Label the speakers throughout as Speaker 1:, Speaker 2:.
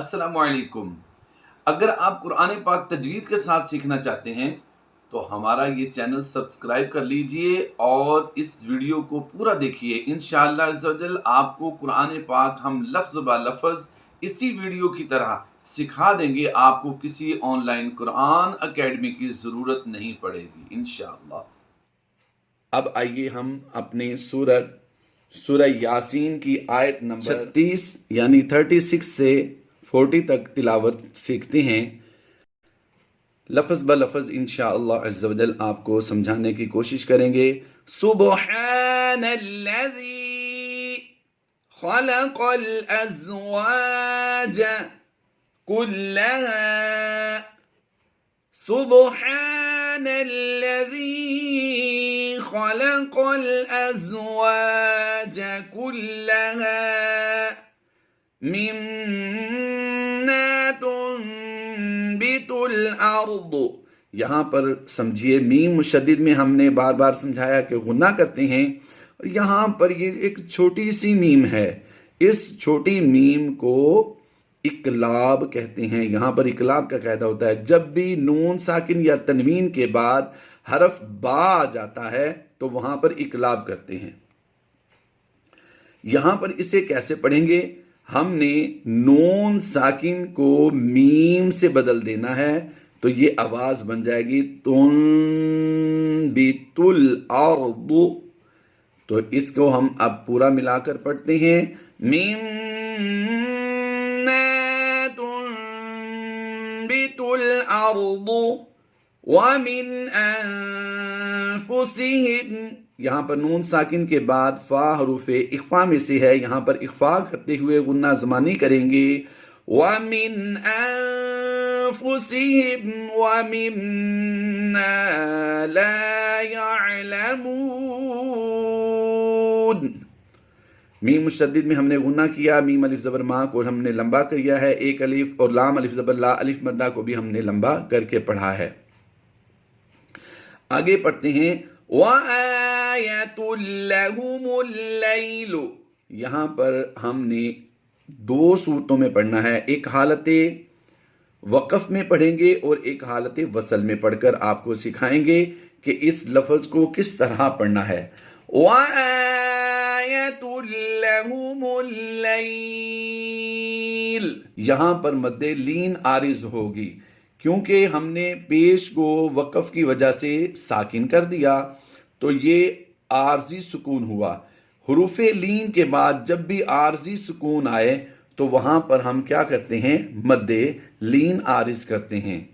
Speaker 1: السلام علیکم۔ اگر آپ قرآن پاک تجوید کے ساتھ سیکھنا چاہتے ہیں تو ہمارا یہ چینل سبسکرائب کر لیجئے اور اس ویڈیو کو پورا دیکھیے۔ انشاءاللہ عز و جل آپ کو قرآن پاک ہم لفظ با لفظ اسی ویڈیو کی طرح سکھا دیں گے، آپ کو کسی آن لائن قرآن اکیڈمی کی ضرورت نہیں پڑے گی انشاءاللہ۔ اب آئیے ہم اپنے سورہ یاسین کی آیت نمبر 36 یعنی 36 سے 40 تک تلاوت سیکھتے ہیں۔ لفظ با لفظ انشاءاللہ عز و جل آپ کو سمجھانے کی کوشش کریں گے۔ سبحان الذی خلق الازواج كلها سبحان الذي خلق الأزواج كلها مما تنبت الأرض۔ یہاں پر سمجھیے میم مشدد میں ہم نے بار بار سمجھایا کہ غنہ کرتے ہیں، اور یہاں پر یہ ایک چھوٹی سی میم ہے، اس چھوٹی میم کو اقلاب کہتے ہیں۔ یہاں پر اقلاب کا قاعدہ ہوتا ہے، جب بھی نون ساکن یا تنوین کے بعد حرف با آ جاتا ہے تو وہاں پر اقلاب کرتے ہیں۔ یہاں پر اسے کیسے پڑھیں گے؟ ہم نے نون ساکن کو میم سے بدل دینا ہے، تو یہ آواز بن جائے گی تنبت الارض۔ تو اس کو ہم اب پورا ملا کر پڑھتے ہیں، الارض ومن انفسهم۔ یہاں پر نون ساکن کے بعد فا حروف اخفا میں سے ہے، یہاں پر اخفا کرتے ہوئے غنہ زمانی کریں گے، ومن انفسهم ومما لا يعلمون۔ میم مشدد میں ہم نے غنہ کیا، میم الف زبر ما کو ہم نے لمبا کیا ہے، ایک الف، اور لام الف زبر لا الف مدہ کو بھی ہم نے لمبا کر کے پڑھا ہے۔ آگے پڑھتے ہیں وَآیَةٌ لَهُمُ اللَّيْلُ۔ یہاں پر ہم نے دو صورتوں میں پڑھنا ہے، ایک حالت وقف میں پڑھیں گے اور ایک حالت وصل میں پڑھ کر آپ کو سکھائیں گے کہ اس لفظ کو کس طرح پڑھنا ہے۔ وَآیَةٌ لَهُمُ اللَّيْلُ، یہاں پر مد لین عارض ہوگی کیونکہ ہم نے پیش کو وقف کی وجہ سے ساکن کر دیا، تو یہ عارضی سکون ہوا۔ حروف لین کے بعد جب بھی عارضی سکون آئے تو وہاں پر ہم کیا کرتے ہیں؟ مد لین عارض کرتے ہیں۔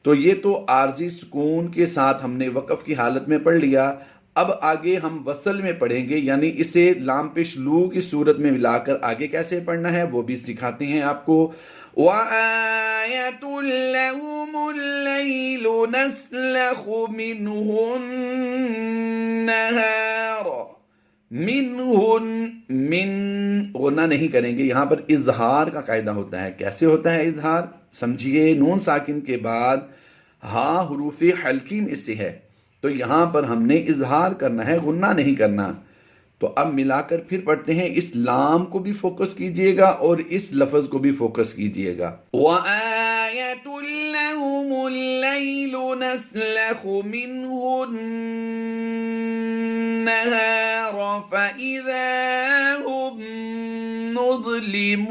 Speaker 1: تو یہ تو عارضی سکون کے ساتھ ہم نے وقف کی حالت میں پڑھ لیا۔ اب آگے ہم وصل میں پڑھیں گے، یعنی اسے لام پیش لو کی صورت میں ملا کر آگے کیسے پڑھنا ہے وہ بھی سکھاتے ہیں آپ کو۔ وَآیَةٌ لَهُمُ اللَّيْلُ نَسْلَخُ مِنْهُ النَّهَارَ۔ من غنہ نہیں کریں گے، یہاں پر اظہار کا قاعدہ ہوتا ہے۔ کیسے ہوتا ہے اظہار؟ سمجھیے، نون ساکن کے بعد ہاں حروف حلقی میں سے ہے، تو یہاں پر ہم نے اظہار کرنا ہے، غنہ نہیں کرنا۔ تو اب ملا کر پھر پڑھتے ہیں، اس لام کو بھی فوکس کیجئے گا اور اس لفظ کو بھی فوکس کیجئے گا۔ وَآیَةٌ لَهُمُ اللَّيْلُ نَسْلَخُ مِنْهُ النَّهَارَ فَإِذَا هُمْ مُظْلِمُونَ۔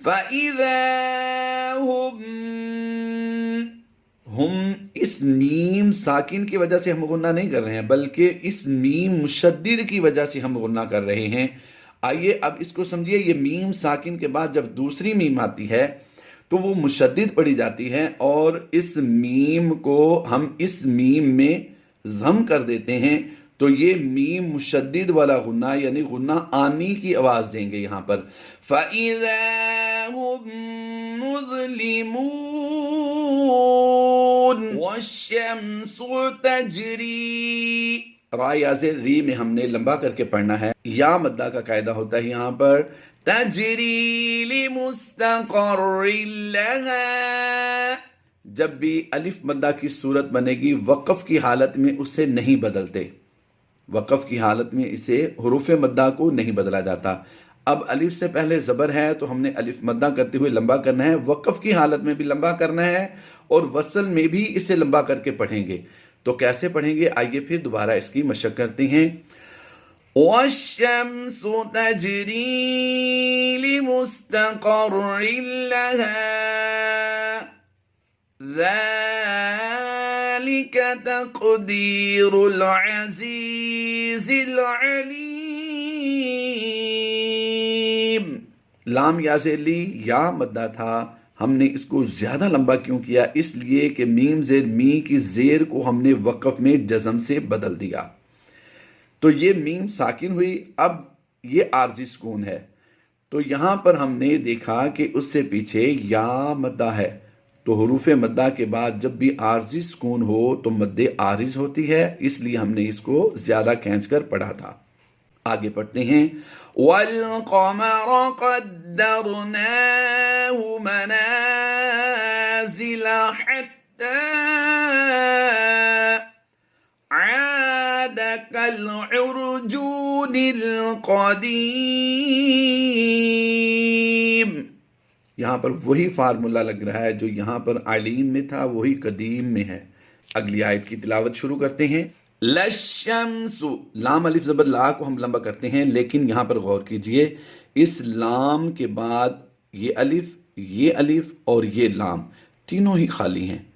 Speaker 1: فَإِذَا ہم اس میم ساکن کی وجہ سے ہم غنہ نہیں کر رہے ہیں، بلکہ اس میم مشدد کی وجہ سے ہم غنہ کر رہے ہیں۔ آئیے اب اس کو سمجھیے، یہ میم ساکن کے بعد جب دوسری میم آتی ہے تو وہ مشدد پڑھی جاتی ہے، اور اس میم کو ہم اس میم میں ضم کر دیتے ہیں، تو یہ میم مشدد والا غنہ یعنی غنہ آنی کی آواز دیں گے یہاں پر۔ فَإِذَا هُمْ مُظْلِمُونَ وَالشَّمْسُ تَجْرِي۔ را یا زیر ری میں ہم نے لمبا کر کے پڑھنا ہے، یا مدہ کا قاعدہ ہوتا ہے یہاں پر، تَجْرِي لِمُسْتَقَرٍّ لَهَا۔ جب بھی الف مدہ کی صورت بنے گی وقف کی حالت میں اسے نہیں بدلتے، वक़फ़ की हालत में इसे हुरूफ़ मद्दा को नहीं बदला जाता। अब अलिफ से पहले ज़बर है तो हमने अलिफ मद्दा करते हुए लंबा करना है, वक़फ़ की हालत में भी लंबा करना है और वसल में भी इसे लंबा करके पढ़ेंगे। तो कैसे पढ़ेंगे, आइए फिर दोबारा इसकी मशक़ करते हैं। वश्शम्स तजरी लिमुस्तक़र्रिन लहा ज़ालिक तक़दीरुल अज़ीज़िल अलीम। लाम या से ली या मद्दा था, हमने इसको ज़्यादा लंबा क्यों किया, इसलिए कि मीम ज़ेर मी की ज़ेर को हमने वक़फ़ में जज़म से बदल दिया। तो ये मीम साकिन हुई, अब ये आर्जी सुकून है। तो यहाँ पर हमने देखा कि उससे पीछे या मद्दा है, तो हुरूफ मद्दा के बाद जब भी आर्जी सुकून हो तो मद्दे आरिज होती है, इसलिए हमने इसको ज़्यादा खींच कर पढ़ा था। आगे पढ़ते हैं। वल-क़मर क़द्दरनाहु मनाज़िल हत्ता आद कल-उर्जूनिल क़दीम। यहाँ पर वही फार्मूला लग रहा है जो यहाँ पर आलीम में था, वही कदीम में है। अगली आयत की तिलावत शुरू करते हैं। लशम्सु, लाम अलिफ ज़बर ला को हम लंबा करते हैं, लेकिन यहाँ पर गौर कीजिए, इस लाम के बाद ये अलिफ और ये लाम तीनों ही खाली हैं।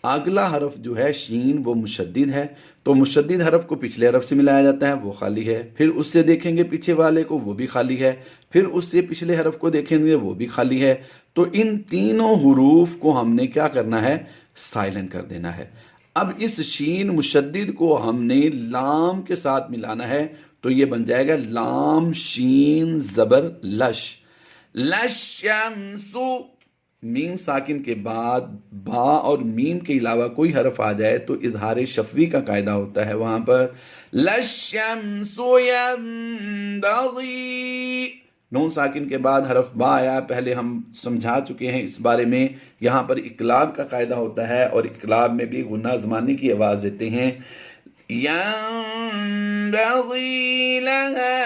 Speaker 1: अगला हरफ जो है शीन वो मुशद्दिद है, तो मुशद्दिद हरफ को पिछले हरफ से मिलाया जाता है, वो खाली है। फिर उससे देखेंगे पीछे वाले को, वो भी खाली है। फिर उससे पिछले हरफ को देखेंगे, वो भी खाली है। तो इन तीनों हुरूफ को हमने क्या करना है, साइलेंट कर देना है। अब इस शीन मुशद्दिद को हमने लाम के साथ मिलाना है, तो ये बन जाएगा लाम शीन ज़बर लश, लशम्सु। मीम साकिन के बाद बा और मीम के अलावा कोई हरफ आ जाए तो इज़हार शफ़वी का कायदा होता है। वहां पर लशम्सु यंबग़ी, नून साकिन के बाद हरफ बा आया, पहले हम समझा चुके हैं इस बारे में। यहाँ पर इक़लाब का कायदा होता है और इक़लाब में भी गुन्ना ज़मानी की आवाज़ देते हैं। यंबग़ी लहा,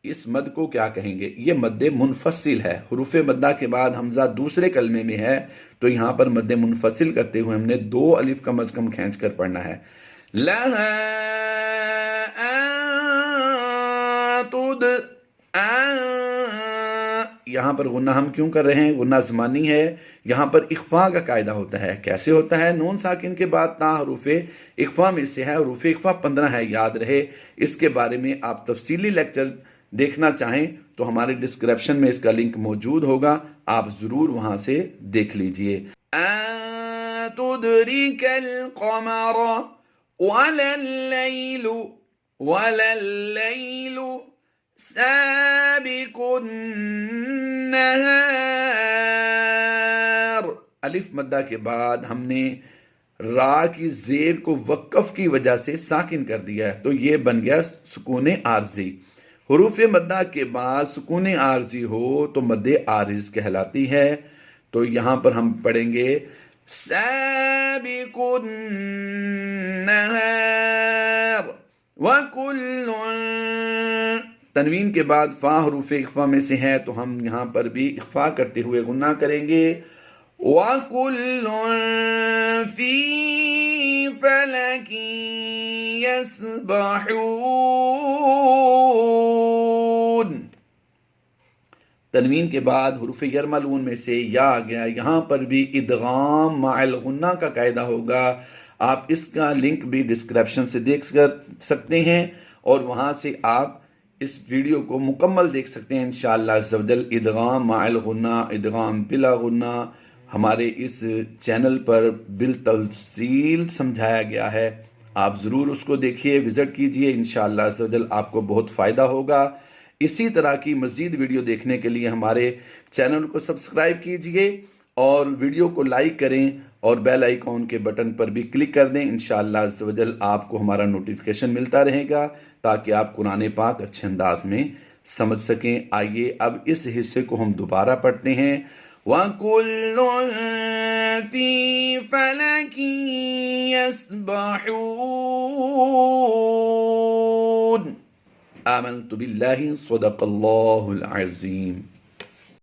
Speaker 1: इस मद को क्या कहेंगे, ये मद्दे मुनफसिल है। हुरूफ मद्दा के बाद हमजा दूसरे कलमे में है, तो यहाँ पर मद्दे मुनफसिल करते हुए हमने दो अलिफ कम अज कम खींच कर पढ़ना है। लहा तुद, यहाँ पर गुन्ना हम क्यों कर रहे हैं, गुन्ना ज़मानी है। यहाँ पर इख्फा का कायदा होता है। कैसे होता है, नून साकिन के बाद ता हरूफ इख्फा में से है। हरूफ इख्फा 15 है, याद रहे। इसके बारे में आप तफसीली लेक्चर देखना चाहें तो हमारे डिस्क्रिप्शन में इसका लिंक मौजूद होगा, आप ज़रूर वहाँ से देख लीजिए। तुदरिकल क़मर वलल-लैलु साबिकुन नहार। अलिफ मद्दा के बाद हमने रा की ज़ेर को वक़फ़ की वजह से साकिन कर दिया है, तो ये बन गया सुकून आर्जी। हुरूफ मद्दा के बाद सुकून आर्जी हो तो मद्दे आरिज कहलाती है। तो यहाँ पर हम पढ़ेंगे साबिकुन नहार वकुल्लुन। तनवीन के बाद फा हुरूफ इख्फा में से है, तो हम यहाँ पर भी इख्फा करते हुए गुन्ना करेंगे। वकुल्लुन फी फलकी यस्बहून। तनवीन के बाद हुरूफ यरमलून में से या आ गया, यहाँ पर भी इदगाम माअल गुन्ना का कायदा होगा। आप इसका लिंक भी डिस्क्रिप्शन से देख सकते हैं और वहाँ से आप इस वीडियो को मुकम्मल देख सकते हैं इंशाअल्लाह अज़्ज़वजल। इदगाम माअल गुन्ना, इदगाम बिला गुन्ना हमारे इस चैनल पर बिल तफसील समझाया गया है। आप ज़रूर उसको देखिए, विज़िट कीजिए, इंशाअल्लाह अज़्ज़वजल आपको बहुत फ़ायदा होगा। इसी तरह की मज़ीद वीडियो देखने के लिए हमारे चैनल को सब्सक्राइब कीजिए और वीडियो को लाइक करें और बेल आइकॉन के बटन पर भी क्लिक कर दें। इंशाअल्लाह अज़्ज़वजल आपको हमारा नोटिफिकेशन मिलता रहेगा ताकि आप कुरान पाक अच्छे अंदाज में समझ सकें। आइए अब इस हिस्से को हम दोबारा पढ़ते हैं। وَكُلٌّ فِي فَلَكٍ يَسْبَحُونَ. آمنت باللہ، صدق اللہ العظیم.